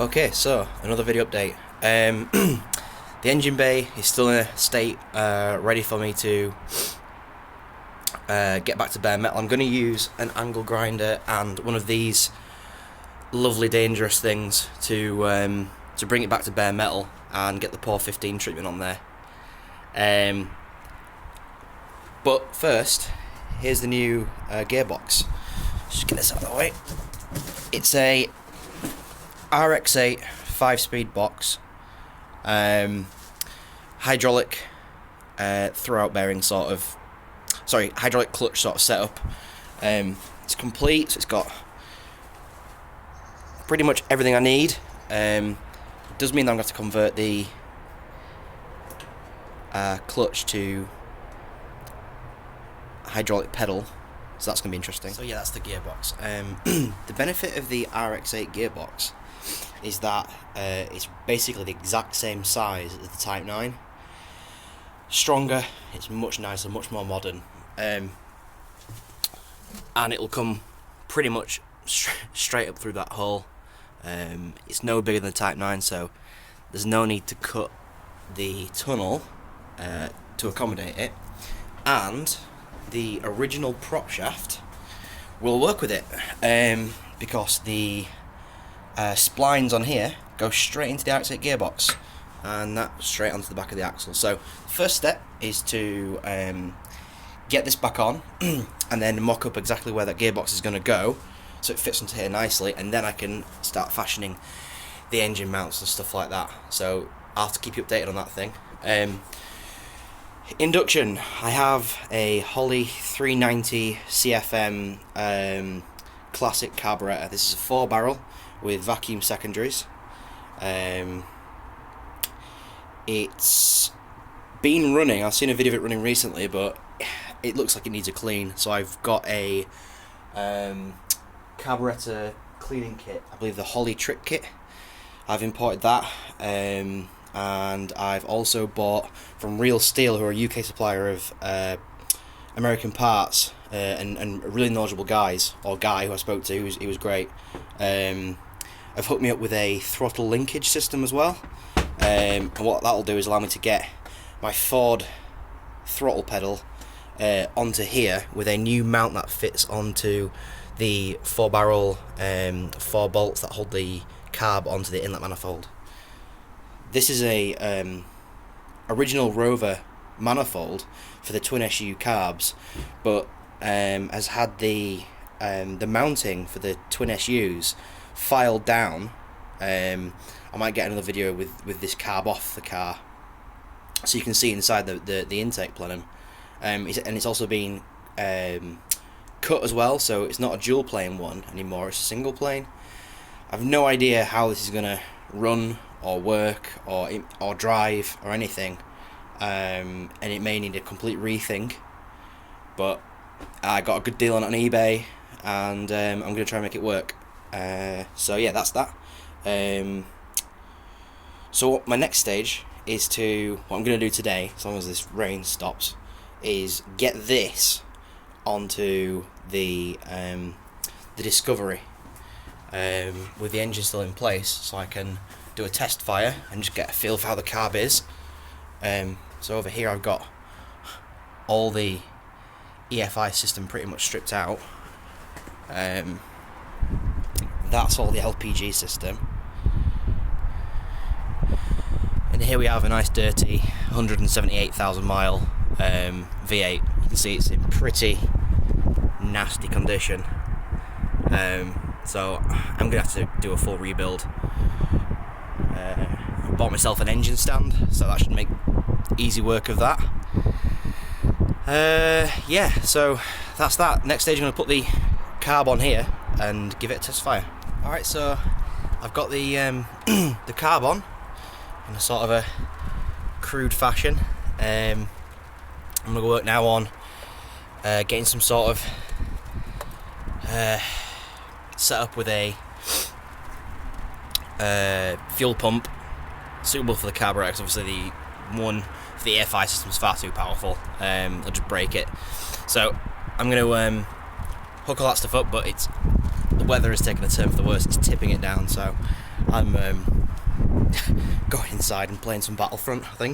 Okay, so another video update. The engine bay is still in a state ready for me to get back to bare metal. I'm going to use an angle grinder and one of these lovely dangerous things to bring it back to bare metal and get the Pore 15 treatment on there. But first, here's the new gearbox. Just get this out of the way. It's a RX8 5-speed box, hydraulic throwout bearing hydraulic clutch sort of setup. It's complete, so it's got pretty much everything I need. It does mean that I'm going to have to convert the clutch to hydraulic pedal, so that's going to be interesting. So yeah, that's the gearbox. The benefit of the RX8 gearbox is that it's basically the exact same size as the Type 9. Stronger, it's much nicer, much more modern, and it'll come pretty much straight up through that hole. It's no bigger than the Type 9, so there's no need to cut the tunnel to accommodate it, and the original prop shaft will work with it, because the splines on here go straight into the RX8 gearbox, and that straight onto the back of the axle. So the first step is to get this back on and then mock up exactly where that gearbox is going to go so it fits onto here nicely, and then I can start fashioning the engine mounts and stuff like that. So I'll have to keep you updated on that thing. Induction, I have a Holley 390 CFM classic carburetor. This is a 4-barrel with vacuum secondaries. It's been running, I've seen a video of it running recently, but it looks like it needs a clean, so I've got a carburetor cleaning kit, I believe the Holley Trick Kit. I've imported that, and I've also bought from Real Steel, who are a UK supplier of American parts, and really knowledgeable guys, or guy who I spoke to, he was great. I've hooked me up with a throttle linkage system as well, and what that'll do is allow me to get my Ford throttle pedal onto here with a new mount that fits onto the 4-barrel 4 bolts that hold the carb onto the inlet manifold. This is a original Rover manifold for the twin SU carbs, but has had the mounting for the twin SUs filed down. I might get another video with this carb off the car, so you can see inside the intake plenum, and it's also been cut as well, so it's not a dual plane one anymore, it's a single plane. I've no idea how this is going to run or work or drive or anything, and it may need a complete rethink, but I got a good deal on it on eBay, and I'm going to try and make it work. So yeah, that's that. So my next stage is what I'm going to do today, as long as this rain stops, is get this onto the Discovery with the engine still in place, so I can do a test fire and just get a feel for how the carb is. So over here I've got all the EFI system pretty much stripped out. That's all the LPG system, and here we have a nice dirty 178,000 mile V8. You can see it's in pretty nasty condition, so I'm gonna have to do a full rebuild. I bought myself an engine stand, so that should make easy work of that. Yeah, so that's that. Next stage, I'm going to put the carb on here and give it a test fire. Alright, so I've got the the carb on in a sort of a crude fashion. I'm going to work now on getting some sort of setup with a fuel pump suitable for the carburetor, because obviously the one for the AFI system is far too powerful. It'll just break it. So I'm going to hook all that stuff up, but the weather is taking a turn for the worse. It's tipping it down, so I'm going inside and playing some Battlefront, I think.